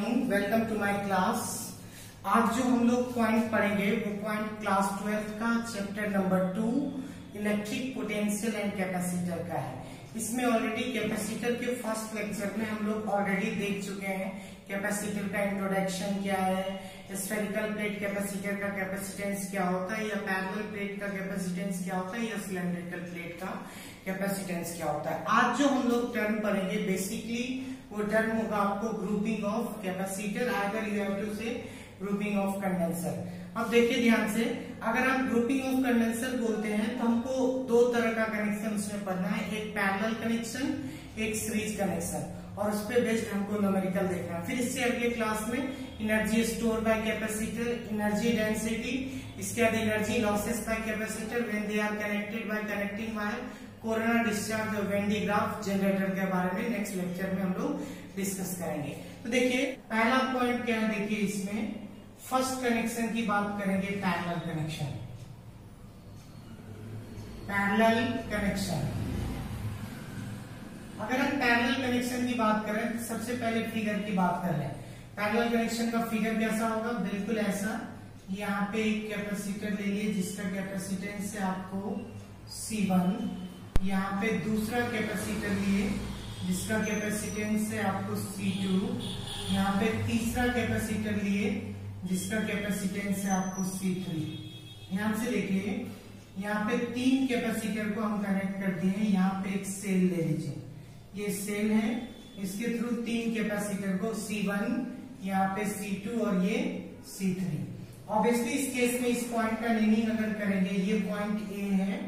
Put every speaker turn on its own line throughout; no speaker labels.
Morning, welcome to my class. आज जो हम लोग पॉइंट पढ़ेंगे वो पॉइंट क्लास 12 का chapter number 2 electric potential and capacitor का है। इसमें ऑलरेडी कैपेसिटर के फर्स्ट लेक्चर में हम लोग ऑलरेडी देख चुके हैं कैपेसिटर का इंट्रोडक्शन क्या है, स्फेरिकल प्लेट कैपेसिटर का कैपेसिटेंस क्या होता है, या पैरेलल प्लेट का कैपेसिटेंस क्या होता है, या सिलेंड्रिकल प्लेट का कैपेसिटेंस क्या होता है। आज जो हम लोग टर्म पढ़ेंगे बेसिकली वो टर्म होगा आपको grouping of capacitor, either you have to say grouping of condenser. अब देखिए ध्यान से, अगर आप ग्रुपिंग ऑफ कंडेंसर बोलते हैं तो हमको दो तरह का कनेक्शन उसमें पढ़ना है, एक पैरेलल कनेक्शन, एक सीरीज कनेक्शन, और उस पर बेस्ड हमको न्यूमेरिकल देखना है। फिर इससे अगले क्लास में energy store by capacitor, energy density, इसके बाद energy losses by capacitor when they are connected by connecting wire, corona discharge और वेन डिग्राफ जनरेटर के बारे में नेक्स्ट लेक्चर में हम लोग डिस्कस करेंगे। तो देखिए पहला पॉइंट क्या है, देखिए इसमें फर्स्ट कनेक्शन की बात करेंगे, पैरेलल कनेक्शन। पैरेलल कनेक्शन, अगर हम पैरेलल कनेक्शन की बात करें तो सबसे पहले फिगर की बात कर लें। पैरेलल कनेक्शन का फिगर कैसा होगा, बिल्कुल ऐसा। यहाँ पे एक कैपेसिटर ले लिए जिसका कैपेसिटेंस है आपको C1, यहाँ पे दूसरा कैपेसिटर लिए जिसका कैपेसिटेंस है आपको C2, यहाँ पे तीसरा कैपेसिटर लिए जिसका कैपेसिटेंस है आपको C3। ध्यान से देखिए, यहाँ पे तीन कैपेसिटर को हम कनेक्ट कर दिए हैं। यहाँ पे एक सेल ले लीजिए, ये सेल है, इसके थ्रू तीन कैपेसिटर को C1, यहाँ पे C2 और ये C3। ऑब्वियसली इस केस में इस पॉइंट का मीनिंग अगर करेंगे, ये पॉइंट A है,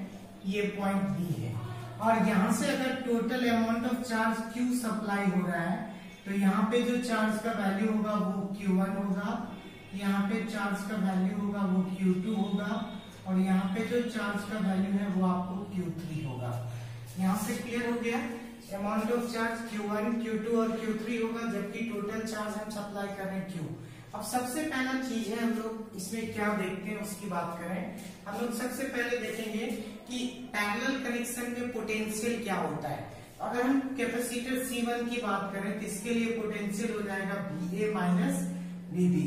ये पॉइंट B है, और यहां से अगर total amount of charge Q supply हो रहा है तो यहाँ पे जो चार्ज का वैल्यू होगा वो Q1 होगा, यहाँ पे चार्ज का वैल्यू होगा वो Q2 होगा, और यहाँ पे जो चार्ज का वैल्यू है वो आपको Q3 होगा। यहाँ से क्लियर हो गया, amount of charge Q1, Q2 और Q3 होगा, जबकि टोटल चार्ज हम सप्लाई कर रहे हैं Q। अब सबसे पहला चीज है, हम लोग इसमें क्या देखते हैं उसकी बात करें। हम लोग सबसे पहले देखेंगे कि पैरेलल कनेक्शन में पोटेंशियल क्या होता है। अगर हम कैपेसिटर C1 की बात करें तो इसके लिए पोटेंशियल हो जाएगा VA माइनस VB।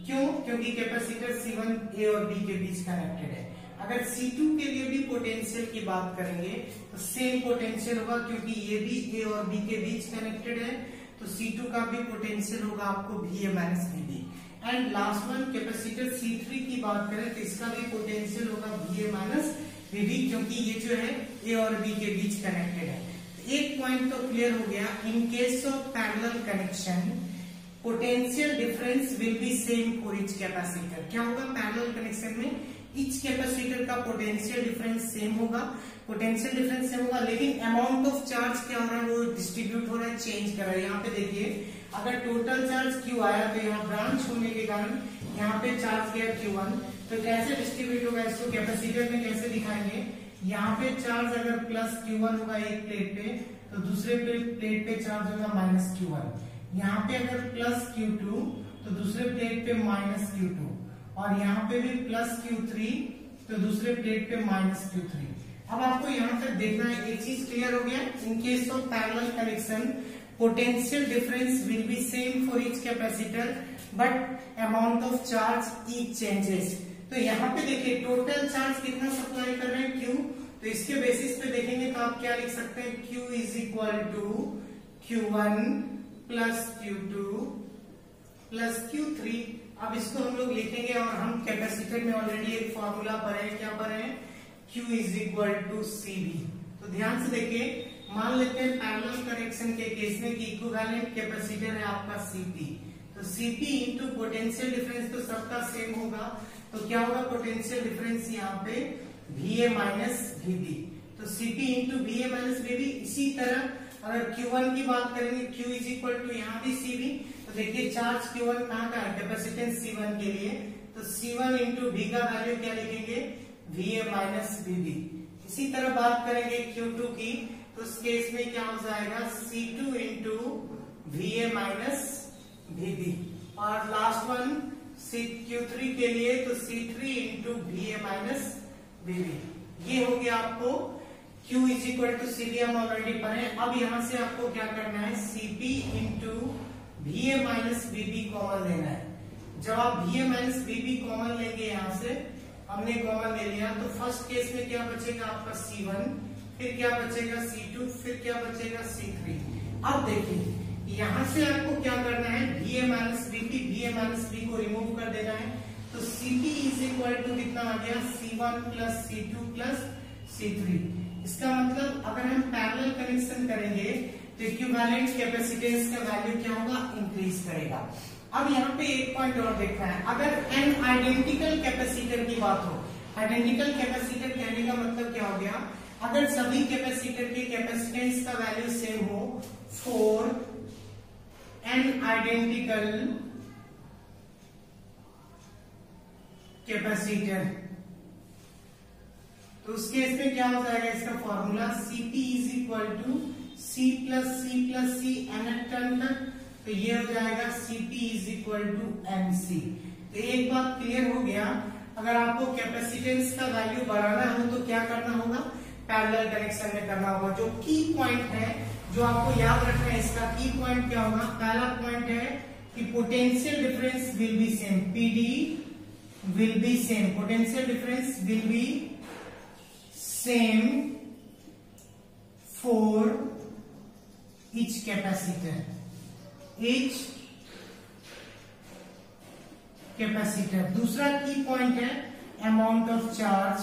क्यों? क्योंकि कैपेसिटर C1 A और B के बीच कनेक्टेड है। अगर C2 के लिए भी पोटेंशियल की बात करेंगे तो सेम पोटेंशियल होगा, क्योंकि ये भी A और B के बीच कनेक्टेड है, तो C2 का भी पोटेंशियल होगा आपको VA minus VB। And last one capacitor C3 की बात करें तो इसका भी पोटेंशियल होगा VA माइनस VB, क्योंकि ये जो है A और B के बीच कनेक्टेड है। तो एक पॉइंट तो क्लियर हो गया, इन case of parallel connection potential difference will be same for each capacitor. क्या होगा पैरेलल कनेक्शन में, ईच कैपेसिटर का पोटेंशियल डिफरेंस सेम होगा, पोटेंशियल डिफरेंस सेम होगा, लेकिन अमाउंट ऑफ चार्ज क्या हो रहा है वो डिस्ट्रीब्यूट हो रहा है, चेंज कर रहा है। यहाँ पे देखिए, अगर टोटल चार्ज Q आया तो यहाँ ब्रांच होने के कारण यहाँ पे चार्ज गया Q1, तो कैसे डिस्ट्रीब्यूट होगा, इसको कैपेसिटर में कैसे दिखाएंगे। यहाँ पे चार्ज अगर प्लस Q1 होगा एक प्लेट पे, तो दूसरे प्लेट पे चार्ज होगा माइनस Q1। यहाँ पे अगर प्लस Q2 तो दूसरे प्लेट पे माइनस Q2, और यहाँ पे भी प्लस Q3 तो दूसरे प्लेट पे माइनस Q3। अब आपको यहाँ तक देखना है, एक चीज क्लियर हो गया, इन case of parallel connection potential difference will be same for each capacitor but amount of charge each changes. तो यहाँ पे देखिए टोटल चार्ज कितना सप्लाई कर रहे हैं Q, तो इसके बेसिस पे देखेंगे तो आप क्या लिख सकते हैं, Q is equal to Q1 plus Q2 plus Q3। अब इसको हम लोग लिखेंगे, और हम कैपेसिटर में ऑलरेडी एक फॉर्मूला पढ़े हैं, क्या पढ़े हैं, Q is equal to CV। तो ध्यान से देखिए, मान लेते हैं पैरेलल कनेक्शन के केस में कि इक्विवेलेंट कैपेसिटर है आपका CP, तो CP इंटू पोटेंशियल डिफरेंस तो सबका सेम होगा, तो क्या होगा पोटेंशियल डिफरेंस यहाँ पे VA माइनस VB, तो CP into VA minus VB। इसी तरह अगर Q1 की बात करेंगे, Q इज इक्वल टू यहाँ भी CV, तो देखिए चार्ज Q1 कहाँ का है, कैपेसिटेंस C1 के लिए, तो C1 इंटू V का वैल्यू क्या लिखेंगे, VA माइनस VB। इसी तरह बात करेंगे Q2 की, तो उस केस में क्या हो जाएगा, C2 into VA minus VB, और लास्ट वन Q3 के लिए तो C3 into VA minus VB। ये हो गया आपको Q is equal to CB, हम ऑलरेडी पढ़े। अब यहां से आपको क्या करना है, CP into VA minus VB common लेना है। जब आप VA माइनस VB कॉमन लेंगे, यहां से हमने कॉमन ले लिया, तो फर्स्ट केस में क्या बचेगा आपका C1, फिर क्या बचेगा C2, फिर क्या बचेगा C3। अब देखिए यहां से आपको क्या करना है, VA माइनस V को रिमूव कर देना है, तो CP इज इक्वल टू कितना आ गया, C1 plus C2 plus C3। इसका मतलब अगर हम पैरेलल कनेक्शन करेंगे तो इक्विवेलेंट कैपेसिटेंस का वैल्यू क्या होगा, इंक्रीज करेगा। अब यहाँ पे एक पॉइंट और देखना है, अगर एन आइडेंटिकल कैपेसिटर की बात हो, आइडेंटिकल कैपेसिटर कहने का मतलब क्या हो गया, अगर सभी कैपेसिटर के कैपेसिटेंस का वैल्यू सेम हो फॉर एन आइडेंटिकल कैपेसिटर, तो उस केस में क्या हो जाएगा, इसका formula Cp is equal to C plus C nth term तक, तो ये हो जाएगा Cp is equal to Nc। तो एक बात क्लियर हो गया, अगर आपको कैपेसिटेंस का वैल्यू बढ़ाना हो तो क्या करना होगा, पैरेलल कनेक्शन में करना होगा। जो की पॉइंट है, जो आपको याद रखना है, इसका की पॉइंट क्या होगा, पहला पॉइंट है कि potential difference will be same, PD will be same, potential difference will be same for each capacitor, each capacitor। दूसरा की पॉइंट है amount of charge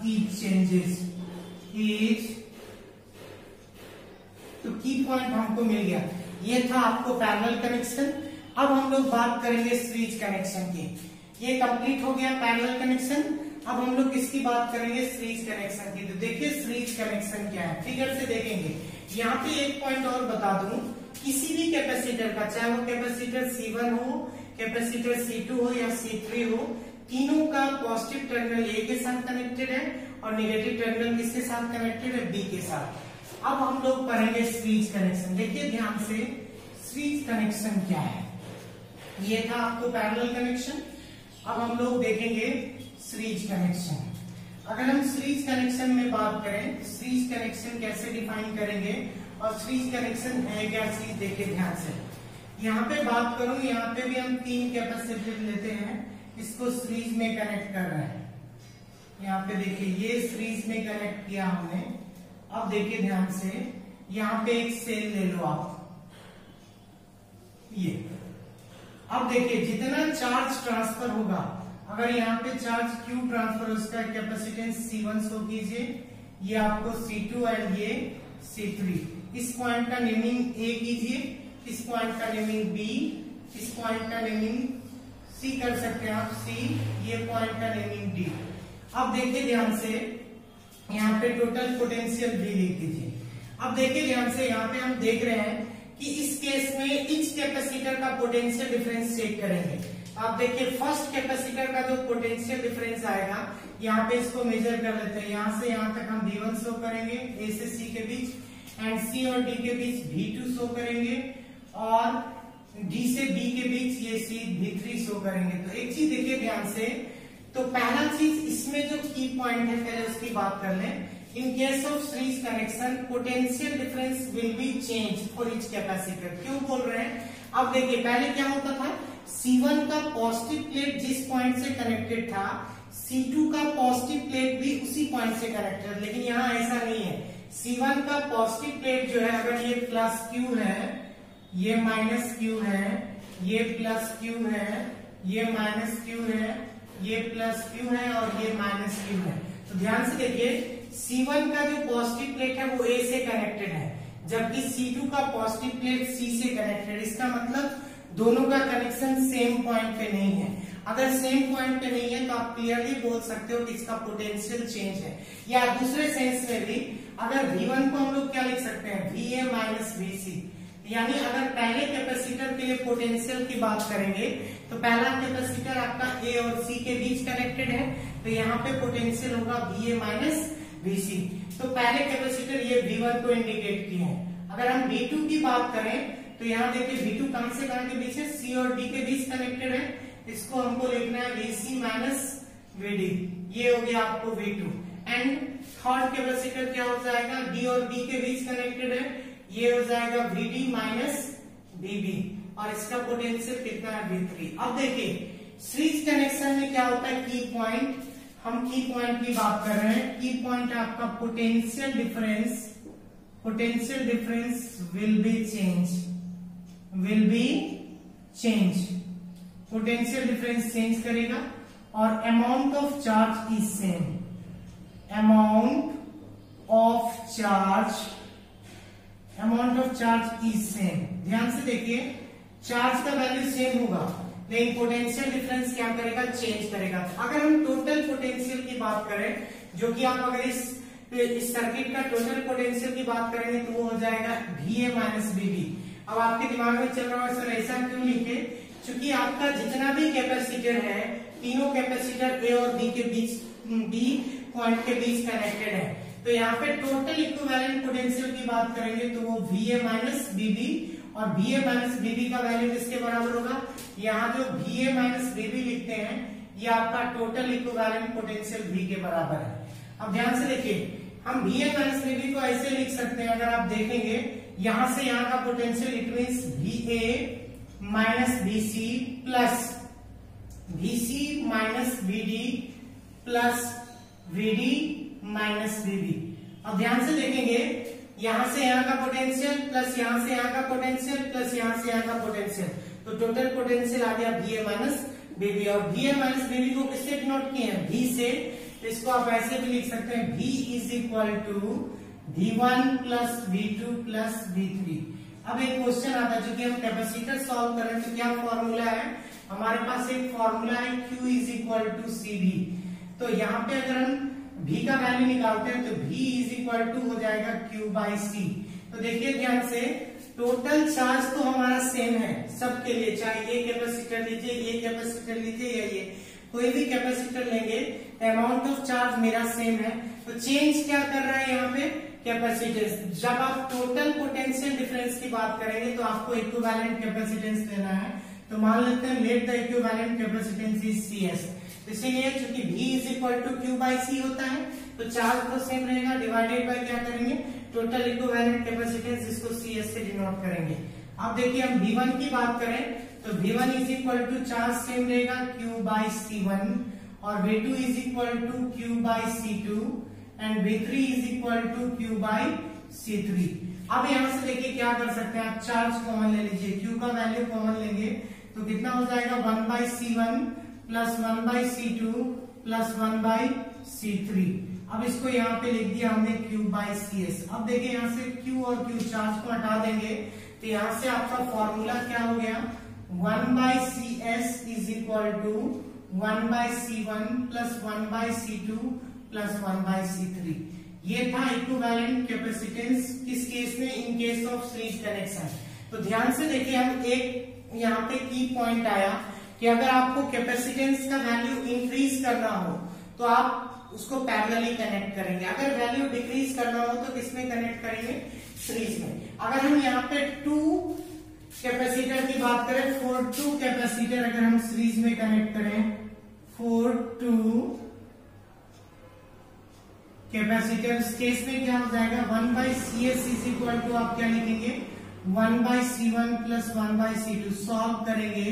each changes, each, तो की पॉइंट हमको मिल गया। ये था आपको पैरेलल कनेक्शन। अब हम लोग बात करेंगे सीरीज कनेक्शन की। ये कंप्लीट हो गया पैरेलल कनेक्शन। अब हम लोग किसकी बात करेंगे, सीरीज कनेक्शन की। तो देखिए सीरीज कनेक्शन क्या है, फिगर से देखेंगे। यहाँ पे एक पॉइंट और बता दूं, किसी भी कैपेसिटर का, चाहे वो कैपेसिटर C1 हो, कैपेसिटर C2 हो या C3 हो, तीनों का पॉजिटिव टर्मिनल A के साथ कनेक्टेड है और नेगेटिव टर्मिनल किसके साथ कनेक्टेड है, B के साथ। अब हम लोग पढ़ेंगे सीरीज कनेक्शन। देखिए ध्यान से, सीरीज कनेक्शन क्या है। ये था आपको पैरेलल कनेक्शन। अब हम लोग देखेंगे सीरीज कनेक्शन। अगर हम सीरीज कनेक्शन में बात करें, सीरीज कनेक्शन कैसे डिफाइन करेंगे और सीरीज कनेक्शन है क्या चीज, देखिए ध्यान से। यहाँ पे बात करूं, यहाँ पे भी हम 3 कैपेसिटर लेते हैं, इसको सीरीज में कनेक्ट कर रहे हैं। यहाँ पे देखिए ये सीरीज में कनेक्ट किया हमने। अब देखिए ध्यान से, यहाँ पे एक सेल ले लो आप, ये। अब देखिए जितना चार्ज ट्रांसफर होगा, अगर यहाँ पे चार्ज Q ट्रांसफर, उसका कैपेसिटेंस C1 शो कीजिए, ये आपको C2 एंड ये C3। इस पॉइंट का नेमिंग A कीजिए, इस पॉइंट का नेमिंग B, इस पॉइंट का नेमिंग C कर सकते हैं आप, C, ये पॉइंट का नेमिंग D। अब देखिए ध्यान से, यहाँ पे टोटल पोटेंशियल V लिख दीजिए। अब देखिए ध्यान से, यहाँ पे हम देख रहे हैं कि इस केस में इस कैपेसिटर का पोटेंशियल डिफरेंस चेक करेंगे। आप देखिए फर्स्ट कैपेसिटर का जो पोटेंशियल डिफरेंस आएगा, यहाँ पे इसको मेजर कर लेते हैं। यहाँ से यहाँ तक हम V1 शो करेंगे, A से C के बीच, एंड C और D के बीच V2 शो करेंगे, और D से B के बीच ये C V3 शो करेंगे। तो एक चीज देखिए ध्यान से, तो पहला चीज इसमें जो की पॉइंट है, पहले उसकी बात कर लें। इन case of series connection, potential difference will be change for each capacitor. क्यों बोल रहे हैं, अब देखिए पहले क्या होता था, C1 का पॉजिटिव प्लेट जिस पॉइंट से कनेक्टेड था, C2 का पॉजिटिव प्लेट भी उसी पॉइंट से कनेक्टेड, लेकिन यहाँ ऐसा नहीं है। C1 का पॉजिटिव प्लेट जो है, अगर ये प्लस Q है, ये माइनस Q है, ये प्लस Q है, ये माइनस Q है, ये प्लस Q है और ये माइनस Q है। तो ध्यान से देखिए, C1 का जो पॉजिटिव प्लेट है वो A से कनेक्टेड है, जबकि C2 का पॉजिटिव प्लेट C से कनेक्टेड। इसका मतलब दोनों का कनेक्शन सेम पॉइंट पे नहीं है। अगर सेम पॉइंट पे नहीं है तो आप क्लियरली बोल सकते हो कि इसका पोटेंशियल चेंज है। या दूसरे सेंस में भी, अगर V1 को हम लोग क्या लिख सकते हैं, VA माइनस VC। यानी अगर पहले कैपेसिटर के लिए पोटेंशियल की बात करेंगे, तो पहला कैपेसिटर आपका A और C के बीच कनेक्टेड है, तो यहाँ पे पोटेंशियल होगा VA माइनस VC। तो पहले कैपेसिटर ये V1 को इंडिकेट किए हैं। अगर हम V2 की बात करें, तो यहाँ देखिए V2 कहां से कहां के बीच है, C और D के बीच कनेक्टेड है। इसको हमको लिखना है VC माइनस VD, ये हो गया आपको V2। एंड थर्ड कैपेसिटर क्या हो जाएगा, डी और बी के बीच कनेक्टेड है, ये हो जाएगा VD माइनस VB और इसका पोटेंशियल कितना है V3। अब देखिए सीरीज कनेक्शन में क्या होता है, की पॉइंट, हम की पॉइंट की बात कर रहे हैं। की पॉइंट आपका potential difference will be change, potential difference change करेगा और amount of charge is same, amount of charge is same. ध्यान से देखिए चार्ज का वैल्यू सेम होगा लेकिन पोटेंशियल डिफरेंस क्या करेगा, चेंज करेगा। अगर हम टोटल पोटेंशियल की बात करें, जो कि आप अगर इस सर्किट का टोटल पोटेंशियल की बात करेंगे तो वो हो जाएगा VA माइनस VB। अब आपके दिमाग में चल रहा है सर ऐसा क्यों लिखे, क्योंकि आपका जितना भी कैपेसिटर है, तीनों कैपेसिटर ए और बी के बीच, बी पॉइंट के बीच कनेक्टेड है, तो यहाँ पे टोटल इक्विवेलेंट पोटेंशियल की बात करेंगे तो वो VA माइनस VB, और VA माइनस VB का वैल्यू किसके बराबर होगा, यहाँ जो VA माइनस VB लिखते हैं ये आपका टोटल इक्विवेलेंट पोटेंशियल V के बराबर है। अब ध्यान से देखिए हम VA माइनस VB को ऐसे लिख सकते हैं, अगर आप देखेंगे यहां से यहां का potential it means VA minus VC plus VC minus VD plus VD minus VB। अब ध्यान से देखेंगे यहां से यहां का पोटेंशियल प्लस यहां से यहां का पोटेंशियल प्लस यहां से यहां का पोटेंशियल, तो टोटल पोटेंशियल आ गया VA माइनस VB। और VA माइनस VB को किससे डिनोट किए हैं, V से, तो इसको आप ऐसे भी लिख सकते हैं V is equal to V1 plus V2 plus V3। अब एक क्वेश्चन आता है, जो कि हम कैपेसिटर सॉल्व कर रहे हैं, तो क्या फॉर्मूला है हमारे पास, एक फॉर्मूला है Q is equal to CV। तो यहाँ पे अगर हम V का वैल्यू निकालते हैं तो V इज इक्वल टू हो जाएगा Q बाई C। तो देखिए ध्यान से टोटल चार्ज तो हमारा सेम है सबके लिए, चाहे ये कैपेसिटर लीजिए, ये कैपेसिटर लीजिए या ये कोई भी कैपेसिटर लेंगे, अमाउंट ऑफ चार्ज मेरा सेम है। तो चेंज क्या कर रहा है यहाँ पे, कैपेसिटेंस। जब आप टोटल पोटेंशियल डिफरेंस की बात करेंगे तो आपको इक्विवेलेंट कैपेसिटेंस लेना है, तो मान लेते हैं let the equivalent capacitance is CS। इसीलिए चूंकि V is equal to Q by C होता है तो चार्ज तो सेम रहेगा, डिवाइडेड बाय क्या करेंगे, टोटल इक्विवेलेंट कैपेसिटेंस, इसको CS से डिनोट करेंगे। अब देखिए हम V1 की बात करें तो V1 is equal to charge same रहेगा Q बाई C1 और V2 is equal to Q by C2 and V3 is equal to Q by C3। अब यहां से देखिए क्या कर सकते हैं आप, चार्ज कॉमन ले लीजिए, Q का वैल्यू कॉमन लेंगे तो कितना हो जाएगा 1 by C1 plus 1 by C2 plus 1 by C3। अब इसको यहाँ पे लिख दिया हमने Q बाई CS। अब देखिए यहाँ से Q और Q चार्ज को हटा देंगे तो यहाँ से आपका फॉर्मूला क्या हो गया, 1 by CS is equal to 1 by C1 plus 1 by C2 plus 1 by C3। ये था इक्विवेलेंट कैपेसिटेंस किस केस में, in case of series connection. तो ध्यान से देखिए हम एक यहाँ पे की पॉइंट आया कि अगर आपको कैपेसिटेंस का वैल्यू इंक्रीज करना हो तो आप उसको पैरेलली कनेक्ट करेंगे, अगर वैल्यू डिक्रीज करना हो तो किसमें कनेक्ट करेंगे, सीरीज में। अगर हम यहाँ पे 2 कैपेसिटर की बात करें, 4 कैपेसिटर अगर हम सीरीज में कनेक्ट करें, 4 कैपेसिटर केस में क्या हो जाएगा, 1 by CS is equal to आप क्या लिखेंगे 1 by C1 plus 1 by C2। Solve करेंगे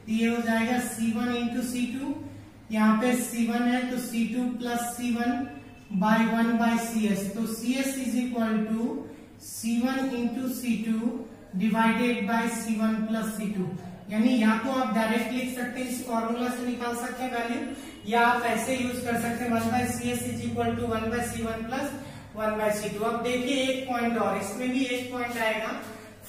तो ये हो जाएगा C1 इंटू C2, यहाँ पे C1 है तो C2 plus C1 by 1 by CS। तो CS is equal to C1 into C2 divided by C1 plus C2। यानी या तो आप डायरेक्ट लिख सकते हैं, इस फॉर्मूला से निकाल सकते हैं वैल्यू, या आप ऐसे यूज कर सकते हैं 1 by CS is equal to 1 by C1 plus 1 by C2। अब देखिए एक पॉइंट और, इसमें भी एक पॉइंट आएगा,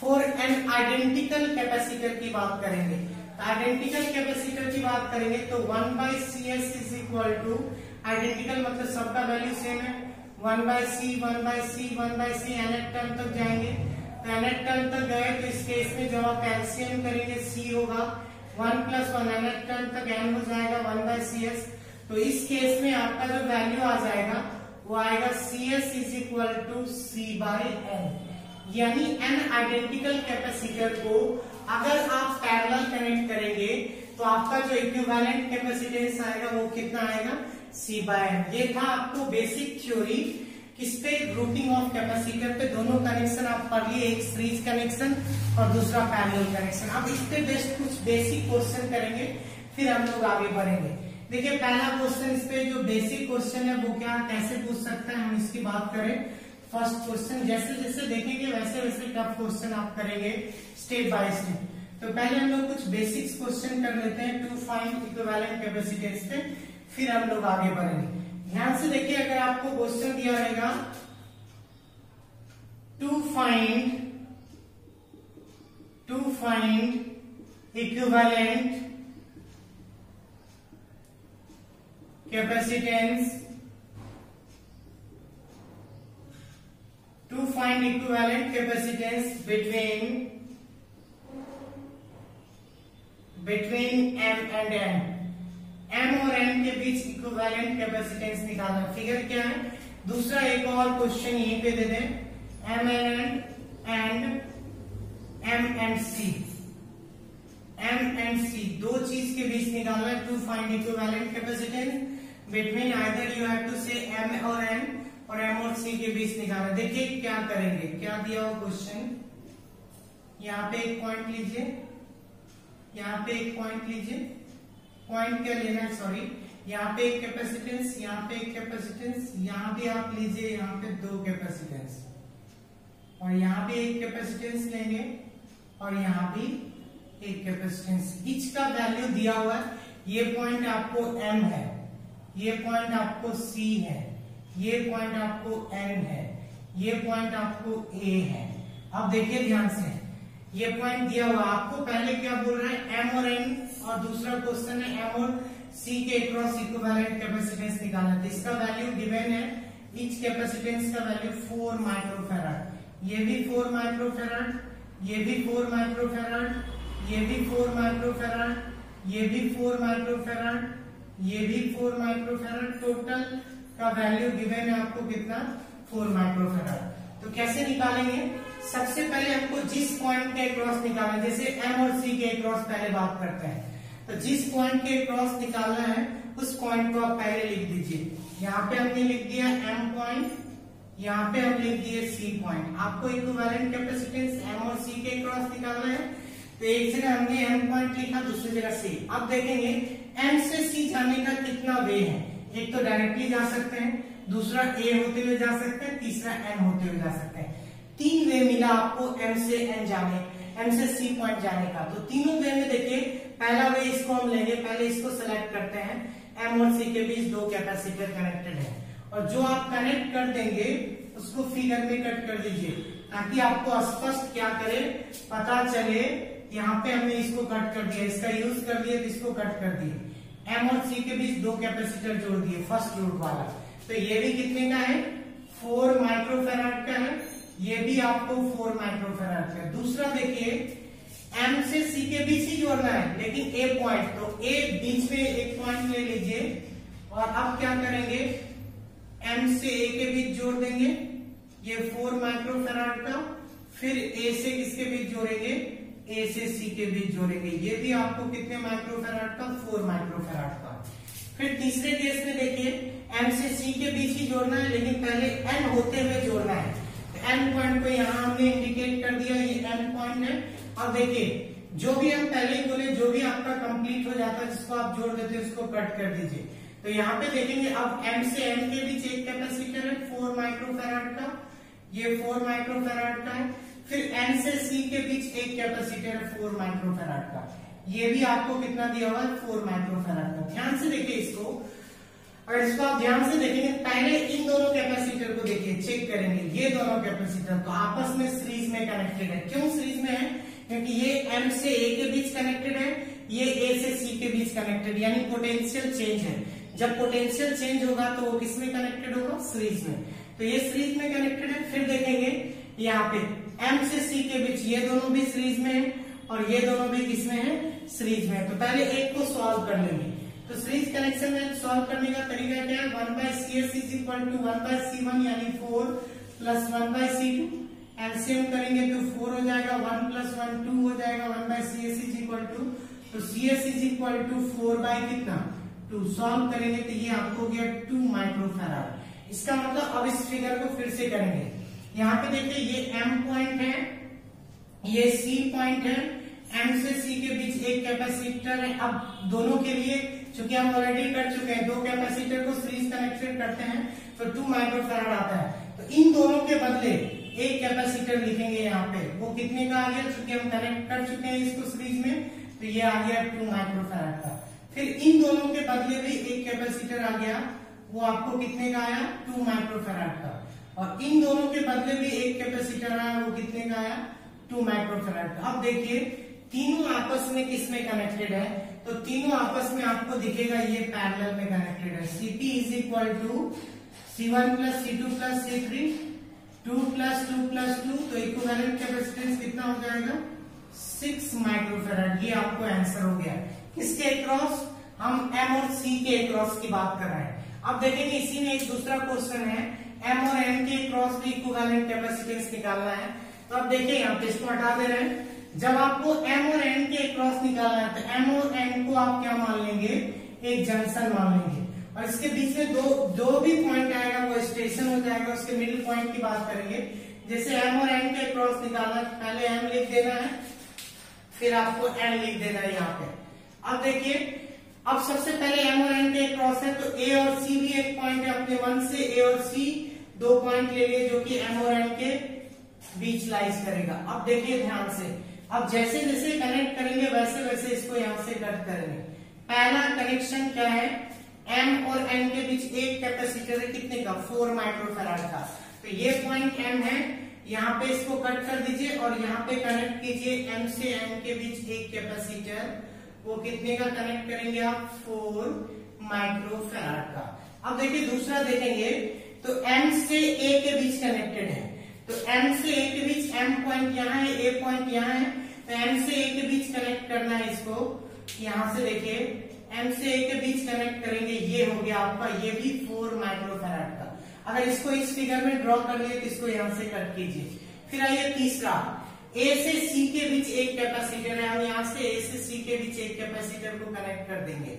फॉर एन आइडेंटिकल कैपेसिटर की बात करेंगे। आइडेंटिकल कैपेसिटर की बात करेंगे तो 1 by CS is equal to, identical मतलब सबका वैल्यू सेम है, 1 by C 1 by C 1 by C nth term तक जाएंगे। तो nth टर्म तक गए तो इस केस में जब आप एलसीएम करेंगे C होगा 1 प्लस 1, nth टर्म तक n हो जाएगा 1 बाई CS। तो इस केस में आपका जो वैल्यू आ जाएगा वो आएगा CS is equal to C by n। यानी n आइडेंटिकल कैपेसिटर को अगर आप पैरेलल कनेक्ट करेंगे तो आपका जो इक्विवेलेंट कैपेसिटेंस आएगा वो कितना आएगा, सी बाय एम। ये था आपको बेसिक थ्योरी किस पे, ग्रुपिंग ऑफ कैपेसिटर पे। दोनों कनेक्शन आप पढ़ लिए, एक सीरीज कनेक्शन और दूसरा पैरेलल कनेक्शन। अब इस पे बेस्ट कुछ बेसिक क्वेश्चन करेंगे, फिर हम लोग आगे बढ़ेंगे। देखिए पहला क्वेश्चन इस पे जो बेसिक क्वेश्चन है वो क्या कैसे पूछ सकता है, हम इसकी बात करें। फर्स्ट क्वेश्चन जैसे जैसे देखेंगे वैसे वैसे टफ क्वेश्चन आप करेंगे स्टेप बाय स्टेप। तो पहले हम लोग कुछ बेसिक्स क्वेश्चन कर लेते हैं टू फाइंड इक्विवेलेंट कैपेसिटेंस पे, फिर हम लोग आगे बढ़ेंगे। ध्यान से देखिए, अगर आपको क्वेश्चन दिया रहेगा to find equivalent capacitance, to find equivalent capacitance between M and N, M और N के बीच इक्विवेलेंट कैपेसिटेंस निकालना। फिगर क्या है, दूसरा एक और क्वेश्चन यहीं पे दे दें, M and C दो चीज के बीच निकालना है। To find equivalent capacitance between either you have to say M और N और M और C के बीच निकालना। देखिए क्या करेंगे, क्या दिया हो क्वेश्चन, यहाँ पे एक पॉइंट लीजिए, यहाँ पे एक पॉइंट लीजिए, पॉइंट क्या लेना है, सॉरी, यहाँ पे एक कैपेसिटेंस, यहाँ पे एक कैपेसिटेंस, यहाँ भी आप लीजिए, यहाँ पे दो कैपेसिटेंस, और यहाँ भी एक कैपेसिटेंस लेंगे और यहाँ भी एक कैपेसिटेंस। ईच का वैल्यू दिया हुआ है। ये पॉइंट आपको M है, ये पॉइंट आपको C है, ये पॉइंट आपको N है, ये पॉइंट आपको A है। अब देखिए ध्यान से, ये पॉइंट दिया हुआ आपको, पहले क्या बोल रहे हैं M और N, और दूसरा क्वेश्चन है M और C के अक्रॉस इक्विवेलेंट कैपेसिटेंस निकालना। तो इसका वैल्यू गिवन है, ईच कैपेसिटेंस का वैल्यू 4 माइक्रोफैराड, ये भी 4 माइक्रोफैराड, ये भी 4 माइक्रोफैराड, ये भी 4 माइक्रोफैराड, ये भी 4 माइक्रोफैराड, ये भी 4 माइक्रोफैराड। टोटल का वैल्यू गिवन है आपको कितना, 4 माइक्रोफैराड। तो कैसे निकालेंगे, सबसे पहले हमको जिस पॉइंट के क्रॉस निकालना है, जैसे M और C के क्रॉस पहले बात करते हैं, तो जिस पॉइंट के क्रॉस निकालना है उस पॉइंट को आप पहले लिख दीजिए। यहाँ पे हमने लिख दिया M पॉइंट, यहाँ पे हम लिख दिए C पॉइंट। आपको इक्विवेलेंट कैपेसिटेंस M और C के क्रॉस निकालना है, तो एक जगह हमने M पॉइंट लिखा, दूसरी जगह C। अब देखेंगे M से C जाने का कितना वे है, एक तो डायरेक्टली जा सकते हैं, दूसरा A होते हुए जा सकते हैं, तीसरा N होते हुए जा सकते हैं। 3 वे मिला आपको M से N जाने, M से C पॉइंट जाने का। तो तीनों वे में देखिए, पहला वे इसको हम लेंगे, पहले इसको सेलेक्ट करते हैं। M और C के बीच दो कैपेसिटर कनेक्टेड है, और जो आप कनेक्ट कर देंगे उसको फिगर में कट कर दीजिए, ताकि आपको स्पष्ट क्या करे पता चले। यहाँ पे हमने इसको कट कर दिया, इसका यूज कर दिया, तो इसको कट कर दिए। M और C के बीच दो कैपेसिटर जोड़ दिए, फर्स्ट रूट वाला। तो ये भी कितने का है, 4 माइक्रोफैराड का है, ये भी आपको 4 माइक्रोफैराड का है। दूसरा देखिए, M से C के बीच ही जोड़ना है, लेकिन A पॉइंट, तो A बीच में एक पॉइंट ले लीजिए, और अब क्या करेंगे, M से A के बीच जोड़ देंगे, ये 4 माइक्रोफैराड का। फिर A से किसके बीच जोड़ेंगे, A से C के बीच जोड़ेंगे, ये भी आपको कितने माइक्रोफैराड का, 4 माइक्रोफैराड का। फिर तीसरे केस में देखिए, M से C के बीच ही जोड़ना है, लेकिन पहले N होते हुए जोड़ना है। तो N पॉइंट को यहाँ हमने इंडिकेट कर दिया, ये N पॉइंट है। अब देखिए, जो भी हम पहले ही बोले, जो भी आपका कंप्लीट हो जाता है, जिसको आप जोड़ देते हैं उसको कट कर दीजिए। तो यहाँ पे देखेंगे, अब M से N के बीच एक कैपेसिटर है 4 माइक्रोफैराड का, ये 4 माइक्रोफैराड का है। फिर N से C के बीच एक कैपेसिटर है 4 माइक्रोफैराड का, ये भी आपको कितना दिया हुआ है, 4 माइक्रोफैराड का। ध्यान से देखिए इसको, अगर इसको आप ध्यान से देखेंगे, पहले इन दोनों कैपेसिटर को देखिए, चेक करेंगे, ये दोनों कैपेसिटर तो आपस में सीरीज में कनेक्टेड है। क्यों सीरीज में है, क्योंकि ये M से A के बीच कनेक्टेड है, ये A से C के बीच कनेक्टेड, यानी पोटेंशियल चेंज है। जब पोटेंशियल चेंज होगा तो वो किसमें कनेक्टेड होगा, सीरीज में। तो ये सीरीज में कनेक्टेड है। फिर देखेंगे यहाँ पे M से C के बीच ये दोनों भी सीरीज में है, और ये दोनों भी किसमें है, सीरीज में है। तो पहले एक को सॉल्व कर लेंगे। तो सीरीज कनेक्शन में सॉल्व करने का तरीका क्या है, 1/CS is equal to 1/C1 यानी 4 प्लस 1/C2। एलसीएम करेंगे तो 4 हो जाएगा, 1 प्लस 1 2 हो जाएगा, 1/CS इज इक्वल टू, तो CS is equal to 4 by कितना, 2 सॉल्व करेंगे तो ये आपको हो गया 2 माइक्रोफैराड। इसका मतलब अब इस फिगर को फिर से करेंगे। यहाँ पे देखिए ये M पॉइंट है, ये C पॉइंट है, M से C के बीच एक कैपेसिटर है। अब दोनों के लिए चूंकि हम ऑलरेडी कर चुके हैं, दो कैपेसिटर को सीरीज कनेक्टेड करते हैं तो 2 माइक्रोफैराड आता है। तो इन दोनों के बदले एक कैपेसिटर लिखेंगे यहाँ पे, वो कितने का आ गया, चूंकि हम कनेक्ट कर चुके हैं इसको सीरीज में, तो ये आ गया 2 माइक्रोफैराड का। फिर इन दोनों के बदले भी एक कैपेसिटर आ गया, वो आपको कितने का आया, 2 माइक्रोफैराड का। और इन दोनों के बदले भी एक कैपेसिटर आया, वो कितने का आया, 2 माइक्रोफैराड का। अब देखिए तीनों आपस में किसमें कनेक्टेड है, तो तीनों आपस में आपको दिखेगा ये पैरेलल में कनेक्टेड है। Cp is equal to C1 plus C2 plus C3, 2 plus 2 plus 2, तो इक्विवेलेंट कैपेसिटेंस कितना हो जाएगा, 6 माइक्रोफैराड। ये आपको आंसर हो गया। किसके अक्रॉस, हम M और C के अक्रॉस की बात कर रहे हैं। अब देखेंगे इसी में एक दूसरा क्वेश्चन है, M और N के अक्रॉस भी इक्विवेलेंट कैपेसिटेंस निकालना है। तो अब देखिए यहाँ पे इसको हटा दे रहे हैं। जब आपको M और N के अक्रॉस निकालना है तो M और N को आप क्या मान लेंगे, एक जंक्शन मान लेंगे, और इसके बीच में जो भी पॉइंट आएगा वो स्टेशन हो जाएगा। उसके मिडिल पॉइंट की बात करेंगे। जैसे M और N के अक्रॉस निकालना है, पहले M लिख देना है, फिर आपको N लिख देना है यहाँ पे। अब देखिए, अब सबसे पहले M और N के अक्रॉस है तो A और C भी एक पॉइंट है, अपने मन से A और C 2 पॉइंट ले लिए जो कि M और N के बीच लाइज करेगा। अब देखिए ध्यान से, अब जैसे जैसे कनेक्ट करेंगे वैसे वैसे इसको यहां से कट करेंगे। पहला कनेक्शन क्या है, M और N के बीच एक कैपेसिटर है, कितने का, 4 माइक्रोफैराड का। तो ये पॉइंट M है, यहाँ पे इसको कट कर दीजिए और यहाँ पे कनेक्ट कीजिए M से N के बीच एक कैपेसिटर, वो कितने का कनेक्ट करेंगे आप, 4 माइक्रोफैराड का। अब देखिए दूसरा देखेंगे तो M से A के बीच कनेक्टेड है, तो M से A के बीच M पॉइंट यहाँ है, A पॉइंट यहाँ है, तो M से A के बीच कनेक्ट करना है इसको। यहाँ से देखिए M से A के बीच कनेक्ट करेंगे, ये हो गया आपका, ये भी 4 माइक्रोफैराड का। अगर इसको इस फिगर में ड्रॉ कर लिए तो इसको यहाँ से कट कीजिए। फिर आइए तीसरा, A से C के बीच एक कैपेसिटर है, हम यहाँ से A से C के बीच एक कैपेसिटर को कनेक्ट कर देंगे।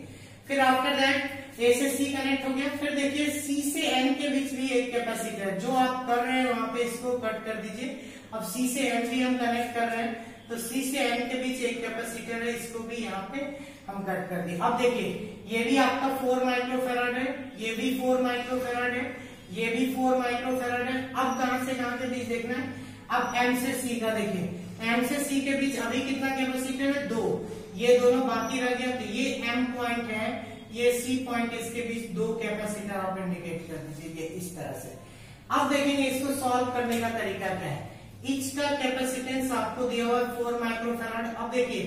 फिर आफ्टर दैट A से C कनेक्ट हो गया। फिर देखिए C से N के बीच भी एक कैपेसिटर है, जो आप कर रहे हैं वहां पे इसको कट कर दीजिए। अब C से N भी हम कनेक्ट कर रहे हैं, तो C से N के बीच एक कैपेसिटर है, इसको भी यहाँ पे हम कट कर दिए। अब देखिए ये भी आपका 4 माइक्रोफैराड है, ये भी 4 माइक्रोफैराड है, ये भी 4 माइक्रोफैराड है। अब कहां से कहां के बीच देखना है, अब M से C का देखिए, M से C के बीच अभी कितना कैपेसिटर है, 2, ये दोनों बाकी रह गया। तो ये M पॉइंट है, ये C पॉइंट, इसके बीच 2 कैपेसिटर आप इंडिकेट कर दीजिए ये इस तरह से। अब देखेंगे इसको सॉल्व करने का तरीका क्या है। ईच का कैपेसिटेंस आपको दिया हुआ है 4 माइक्रोफैराड। अब देखिए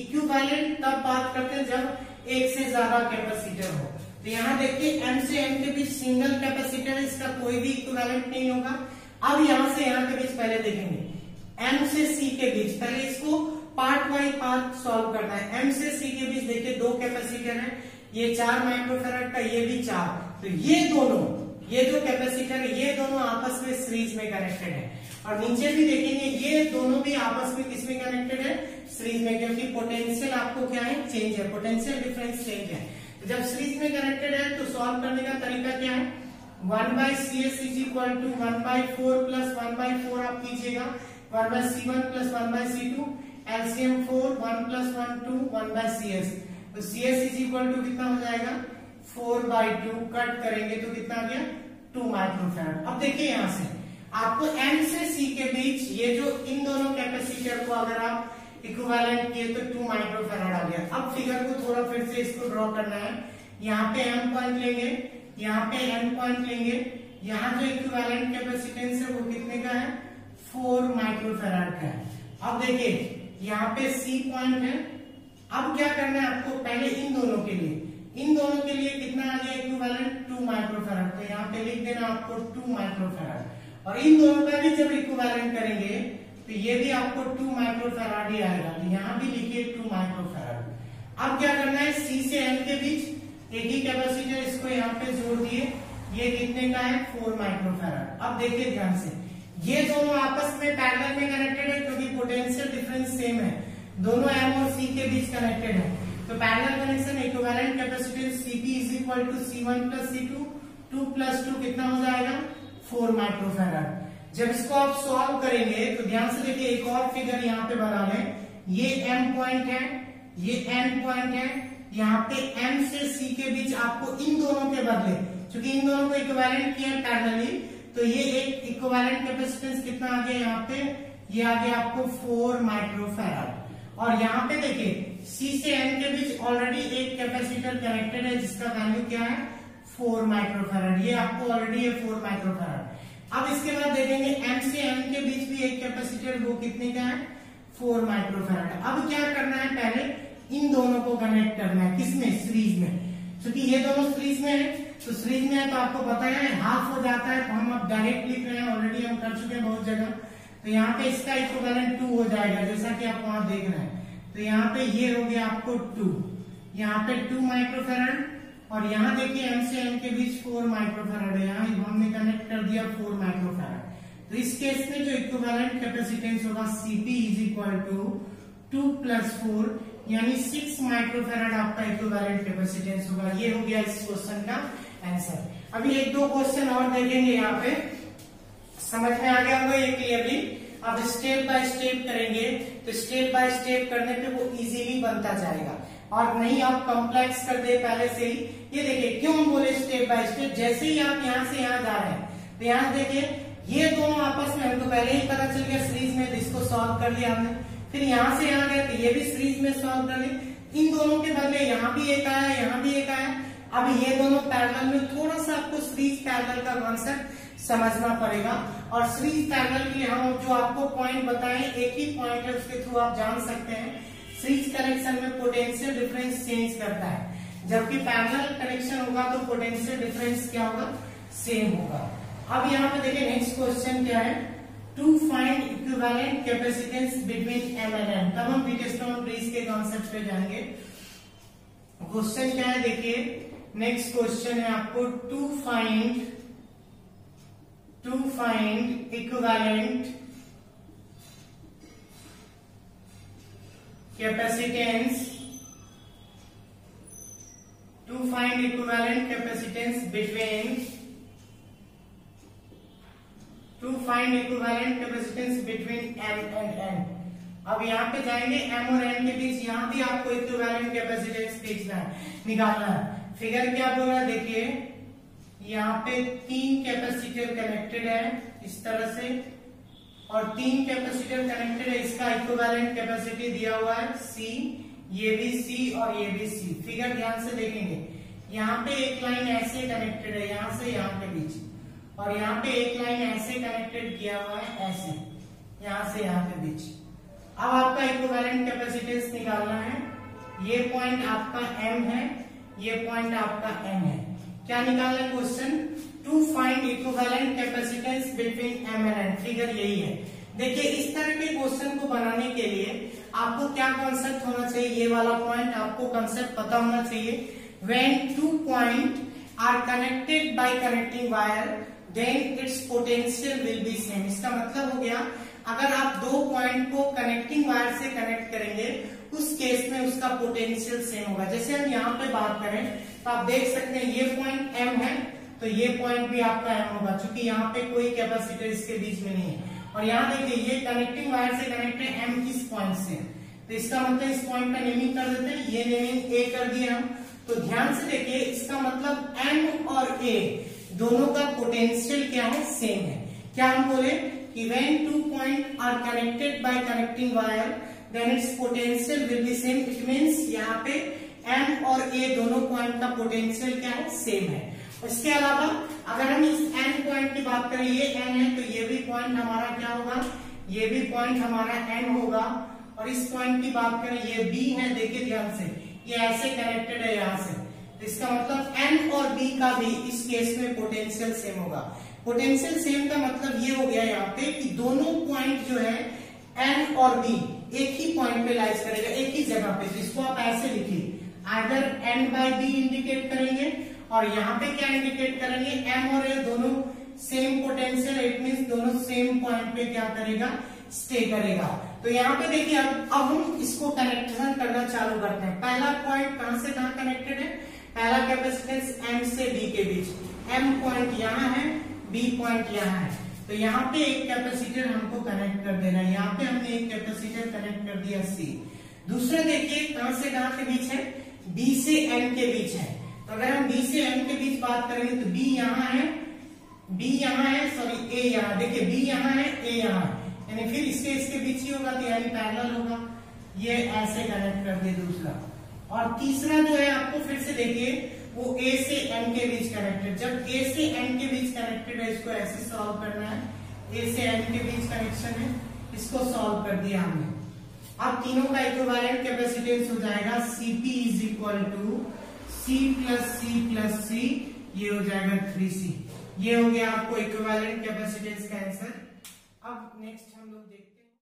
इक्विवेलेंट तब बात करते हैं जब एक से ज्यादा कैपेसिटर हो। तो यहाँ देखिए M से N के बीच सिंगल कैपेसिटर है, इसका कोई भी इक्विवेलेंट नहीं होगा। अब यहाँ से यहाँ के बीच पहले देखेंगे M से C के बीच, पहले इसको पार्ट बाई पार्ट सॉल्व करना है। M से C के बीच देखिए 2 कैपेसिटर है, ये 4 माइक्रोफैराड का, ये भी 4, तो ये दोनों, ये जो कैपेसिटर है ये दोनों आपस में सीरीज में कनेक्टेड है। और नीचे भी देखेंगे ये दोनों भी आपस में किसमें कनेक्टेड है, सीरीज में, क्योंकि पोटेंशियल आपको क्या है, चेंज है, पोटेंशियल डिफरेंस चेंज है। तो जब सीरीज में कनेक्टेड है तो सॉल्व करने का तरीका क्या है, 1/CS is equal to 1/4 plus 1/4 आप कीजिएगा, 1/C1 plus 1/C2, LCM 4, 1 plus 1 2, 1/CS। तो CS इज इक्वल टू कितना हो जाएगा, 4/2, कट करेंगे तो कितना आ गया, 2 माइक्रोफैराड। अब देखिए यहां से आपको M से C के बीच ये जो इन दोनों कैपेसिटर को अगर आप इक्विवेलेंट किए तो 2 माइक्रोफैराड आ गया। अब फिगर को थोड़ा फिर से इसको ड्रॉ करना है। यहाँ पे M पॉइंट लेंगे, यहाँ पे N पॉइंट लेंगे, यहाँ जो इक्विवेलेंट कैपेसिटेंस है वो कितने का है, 4 माइक्रोफैराड का है। अब देखिए यहाँ पे C पॉइंट है। अब क्या करना है आपको, पहले इन दोनों के लिए कितना आ गया इक्विवेलेंट, 2 माइक्रोफैराड। तो यहाँ पे लिख देना आपको 2 माइक्रोफैराड, और इन दोनों का भी जब इक्विवेलेंट करेंगे तो ये भी आपको 2 माइक्रोफैराड ही आएगा। तो यहाँ भी लिखिए 2 माइक्रोफैराड। अब क्या करना है, C से N के बीच एक ही कैपेसिटर, इसको यहाँ पे जोड़ दिए, ये कितने का है, 4 माइक्रोफैराड। अब देखिए ध्यान से, ये दोनों आपस में पैरेलल में कनेक्टेड है क्योंकि पोटेंशियल डिफरेंस सेम है, दोनों M और C के बीच कनेक्टेड है। तो parallel connection equivalent capacitance Cp is equal to C1 plus C2, 2 plus 2 कितना हो जाएगा 4 माइक्रोफैराड। जब इसको आप सॉल्व करेंगे तो ध्यान से देखिए, एक और फिगर यहाँ पे बना लें, ये M पॉइंट है, ये N पॉइंट है, यहाँ पे M से C के बीच आपको इन दोनों के बदले, क्योंकि इन दोनों को इक्विवेलेंट किया पैरेलली, तो ये एक इक्विवेलेंट कैपेसिटेंस कितना आ गया यहाँ पे, ये आ गया आपको 4 माइक्रोफैराड। और यहाँ पे देखिए C से N के बीच ऑलरेडी एक कैपेसिटर कनेक्टेड है जिसका वैल्यू क्या है 4 माइक्रोफैराड, ये आपको ऑलरेडी है 4 माइक्रोफैराड। अब इसके बाद देखेंगे M से N के बीच भी एक कैपेसिटर, वो कितने का है 4 माइक्रोफैराड। अब क्या करना है, पहले इन दोनों को कनेक्ट करना है, किसमें सीरीज में, क्योंकि ये दोनों सीरीज में है, तो सीरीज में है तो आपको पता है हाफ हो जाता है, तो हम अब डायरेक्ट लिख रहे हैं, ऑलरेडी हम कर चुके हैं बहुत जगह। तो यहाँ पे इसका इक्विवेलेंट 2 हो जाएगा, जैसा कि आप वहां देख रहे हैं। तो यहाँ पे ये हो गया आपको 2, यहाँ पे 2 माइक्रोफैराड, और यहाँ देखिए M से N के बीच 4 माइक्रोफैराड है, यहाँ हमने कनेक्ट कर दिया 4 माइक्रोफैराड। तो इस केस में जो इक्विवेलेंट कैपेसिटेंस होगा Cp is equal to 2 plus 4 यानी 6 माइक्रोफैराड आपका इक्विवेलेंट कैपेसिटेंस होगा। ये हो गया इस क्वेश्चन का आंसर। अभी एक दो क्वेश्चन और देखेंगे, यहाँ पे समझ में आ गया होगा ये क्लियरली। अब स्टेप बाय स्टेप करेंगे, तो स्टेप बाय स्टेप करने पे वो इजीली बनता जाएगा, और नहीं आप कॉम्प्लेक्स कर दे पहले से ही। ये देखिए क्यों हम बोले स्टेप बाय स्टेप, जैसे ही आप यहाँ से यहाँ जा रहे हैं तो यहाँ देखिए ये दोनों आपस में, हमको पहले ही पता चल गया सीरीज में, इसको सॉल्व कर लिया हमने। फिर यहाँ से यहाँ गए तो ये भी सीरीज में सॉल्व कर ले, इन दोनों के बदले यहाँ भी एक आया, यहाँ भी एक आया। अब ये दोनों पैरेलल में, थोड़ा सा आपको सीरीज पैरेलल का कॉन्सेप्ट समझना पड़ेगा, और सीरीज पैरेलल के लिए हम जो आपको पॉइंट बताएं, एक ही पॉइंट है, उसके थ्रू आप जान सकते हैं सीरीज कनेक्शन में पोटेंशियल डिफरेंस चेंज करता है, जबकि पैरेलल कनेक्शन होगा तो पोटेंशियल डिफरेंस क्या होगा, सेम होगा। अब यहाँ पे देखिए नेक्स्ट क्वेश्चन क्या है, to find equivalent capacitance between M and N। तब हम व्हीटस्टोन ब्रिज के कॉन्सेप्ट पे जाएंगे। क्वेश्चन क्या है देखिए, नेक्स्ट क्वेश्चन है आपको to find equivalent capacitance, to find equivalent capacitance between, to find equivalent capacitance between M and N। अब यहाँ पे जाएंगे M और N के बीच, यहाँ भी आपको इक्विवेलेंट कैपेसिटेंस खींचना है, निकालना है। फिगर क्या बोल रहा है देखिए, यहाँ पे 3 कैपेसिटर कनेक्टेड है इस तरह से, और 3 कैपेसिटर कनेक्टेड है, इसका इक्विवेलेंट कैपेसिटी दिया हुआ है C, ये भी C और ये भी C। फिगर ध्यान से देखेंगे, यहाँ पे एक लाइन ऐसे कनेक्टेड है यहाँ से यहाँ के बीच, और यहाँ पे एक लाइन ऐसे कनेक्टेड किया हुआ है ऐसे, यहाँ से यहाँ के बीच। अब आपका इक्विवेलेंट कैपेसिटेंस निकालना है, ये पॉइंट आपका M है, ये पॉइंट आपका N है। क्या निकालना है question, to find equivalent capacitance between M and N। Figure यही है। देखिए इस तरह के क्वेश्चन को बनाने के लिए आपको क्या कॉन्सेप्ट होना चाहिए, ये वाला पॉइंट आपको कॉन्सेप्ट पता होना चाहिए। When two point are connected by connecting wire then its potential will be same. इसका मतलब हो गया, अगर आप दो पॉइंट को कनेक्टिंग वायर से कनेक्ट करेंगे उस केस में उसका पोटेंशियल सेम होगा। जैसे हम यहाँ पे बात करें तो आप देख सकते हैं ये पॉइंट M है, तो ये पॉइंट भी आपका M होगा, क्योंकि यहाँ पे कोई कैपेसिटर इसके बीच में नहीं है। और यहाँ देखिए ये कनेक्टिंग वायर से कनेक्ट है M किस पॉइंट से, तो इसका मतलब इस पॉइंट का नेमिंग कर देते हैं, ये नेमिंग A कर दिया हम। तो ध्यान से देखिए इसका मतलब M और A दोनों का पोटेंशियल क्या है, सेम है। क्या हम बोले कि when two points are connected by connecting wire then its potential will be same। It means यहाँ पे M और A दोनों पॉइंट का पोटेंशियल क्या है, सेम है। इसके अलावा अगर हम इस N पॉइंट की बात करें, ये N है तो ये भी पॉइंट हमारा क्या होगा, ये भी पॉइंट हमारा N होगा। और इस पॉइंट की बात करें ये B है, देखिए ध्यान से ये ऐसे कनेक्टेड है यहाँ से, तो इसका मतलब N और B का भी इस केस में पोटेंशियल सेम होगा। पोटेंशियल सेम का मतलब ये हो गया यहाँ पे कि दोनों पॉइंट जो है N और B एक ही पॉइंट पे लाइज करेगा, एक ही जगह पे। तो इसको आप ऐसे लिखिए, either N by B indicate करेंगे, और यहाँ पे क्या इंडिकेट करेंगे, M और A दोनों सेम पोटेंशियल, इट मींस दोनों सेम पॉइंट पे क्या करेगा, स्टे करेगा। तो यहाँ पे देखिए अब हम इसको कनेक्शन करना चालू करते हैं। पहला पॉइंट कहां से कहां कनेक्टेड है, पहला कैपेसिटेंस M से B के बीच, M पॉइंट यहाँ है, B पॉइंट यहाँ है, तो यहाँ पे एक कैपेसिटर हमको कनेक्ट कर देना है। यहाँ पे हमने एक कैपेसिटर कनेक्ट कर दिया C। दूसरा देखिए कहां से कहां के बीच है, B से M के बीच है। तो अगर हम B से M के बीच बात करेंगे तो B यहाँ है, B यहाँ है, सॉरी A यहाँ, देखिए B यहाँ है, A यहाँ है, यानी फिर इसके बीच ही होगा, तो यानी पैरेलल होगा। ये ऐसे कनेक्ट कर दे दूसरा। और तीसरा जो है आपको फिर से देखिए वो A से M के बीच कनेक्टेड, जब A से M के बीच कनेक्टेड है इसको ऐसे सॉल्व करना है, A से M के बीच कनेक्शन है, इसको सॉल्व कर दिया हमने। अब तीनों का इक्विवेलेंट कैपेसिटेंस हो जाएगा Cp is equal to C plus C plus C, ये हो जाएगा 3C। ये हो गया आपको इक्विवेलेंट कैपेसिटेंस का आंसर। अब नेक्स्ट हम लोग देखते हैं